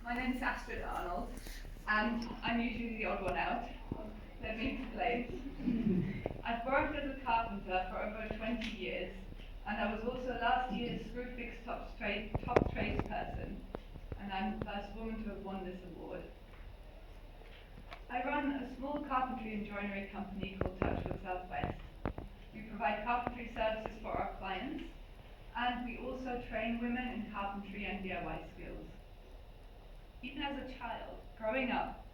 My name is Astrid Arnold, and I'm usually the odd one out. Let me explain. I've worked as a carpenter for over 20 years, and I was also last year's Screwfix top tradesperson, and I'm the first woman to have won this award. I run a small carpentry and joinery company called Touchwood Southwest. We provide carpentry services for our clients, and we also train women in carpentry and DIY skills. Even as a child, growing up,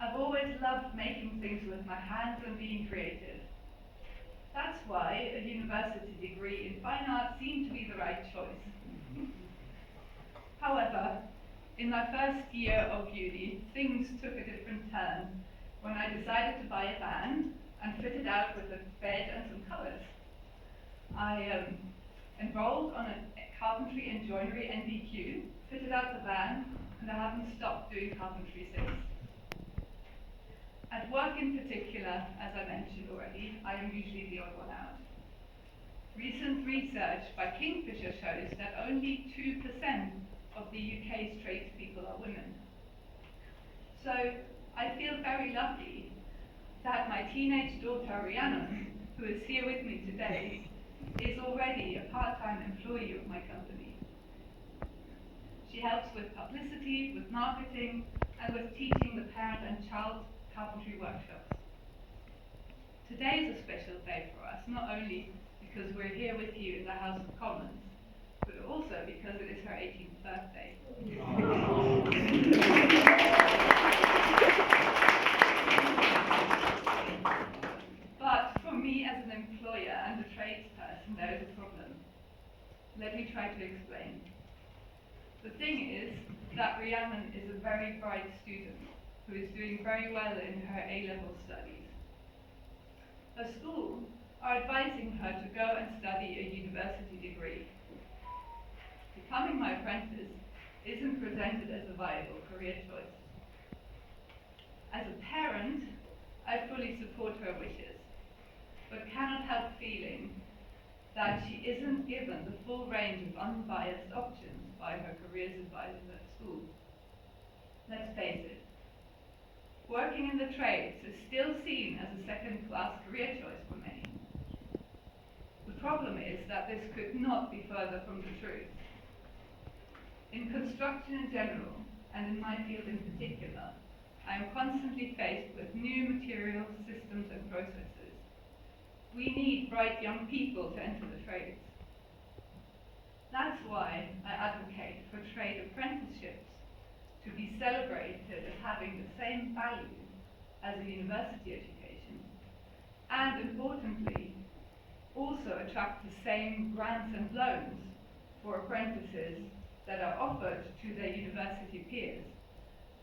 I've always loved making things with my hands and being creative. That's why a university degree in fine art seemed to be the right choice. However, in my first year of uni, things took a different turn when I decided to buy a van and fit it out with a bed and some colours. I enrolled on a carpentry and joinery NVQ, fitted out the van, and I haven't stopped doing carpentry since. At work in particular, as I mentioned already, I am usually the odd one out. Recent research by Kingfisher shows that only 2% of the UK's tradespeople are women. So I feel very lucky that my teenage daughter Rhiannon, who is here with me today, is already a part-time employee of my company. She helps with publicity, with marketing, and with teaching the parent and child carpentry workshops. Today is a special day for us, not only because we're here with you in the House of Commons, but also because it is her 18th birthday. But for me as an employer and a tradesperson, there is a problem. Let me try to explain. The thing is that Rhiannon is a very bright student who is doing very well in her A-level studies. Her school are advising her to go and study a university degree. Becoming my apprentice isn't presented as a viable career choice. As a parent, I fully support her wishes, but cannot help feeling that she isn't given the full range of unbiased options by her careers advisors at school. Let's face it, working in the trades is still seen as a second-class career choice for many. The problem is that this could not be further from the truth. In construction in general, and in my field in particular, I am constantly faced with new materials, systems and processes. We need bright young people to enter the trades. That's why I advocate for trade apprenticeships to be celebrated as having the same value as a university education, and importantly, also attract the same grants and loans for apprentices that are offered to their university peers,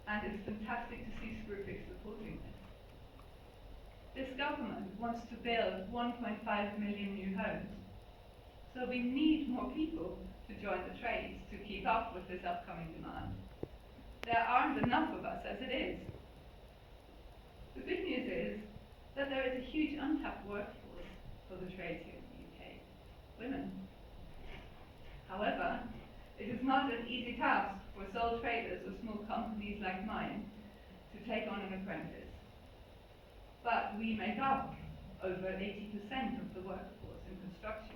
and it's fantastic to see Screwfix supporting this. This government wants to build 1.5 million new homes, so we need more people to join the trades to keep up with this upcoming demand. There aren't enough of us as it is. The good news is that there is a huge untapped workforce for the trades here in the UK, women. However, it is not an easy task for sole traders or small companies like mine to take on an apprentice. But we make up over 80% of the workforce in construction.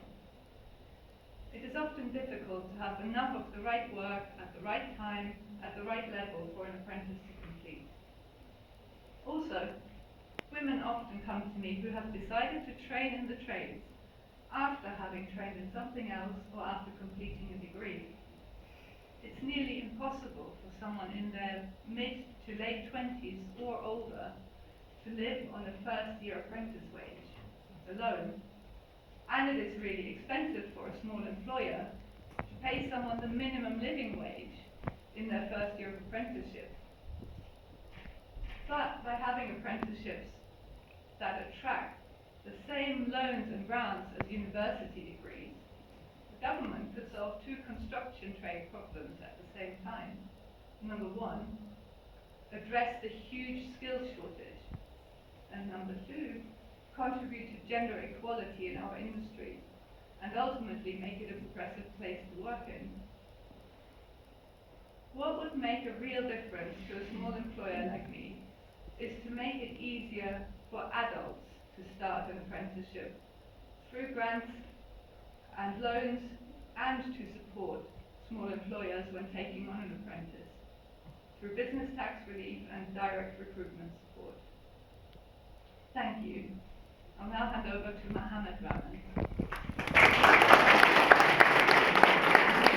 It is often difficult to have enough of the right work at the right time, at the right level for an apprentice to complete. Also, women often come to me who have decided to train in the trades after having trained in something else or after completing a degree. It's nearly impossible for someone in their mid to late 20s or older to live on a first-year apprentice wage alone. And it is really expensive for a small employer to pay someone the minimum living wage in their first year of apprenticeship. But by having apprenticeships that attract the same loans and grants as university degrees, the government could solve two construction trade problems at the same time. Number one, address the huge skills shortage. And number two, contribute to gender equality in our industry, and ultimately make it a progressive place to work in. What would make a real difference to a small employer like me is to make it easier for adults to start an apprenticeship through grants and loans, and to support small employers when taking on an apprentice through business tax relief and direct recruitment support. Thank you. I'll now hand over to Mohammed Rahman.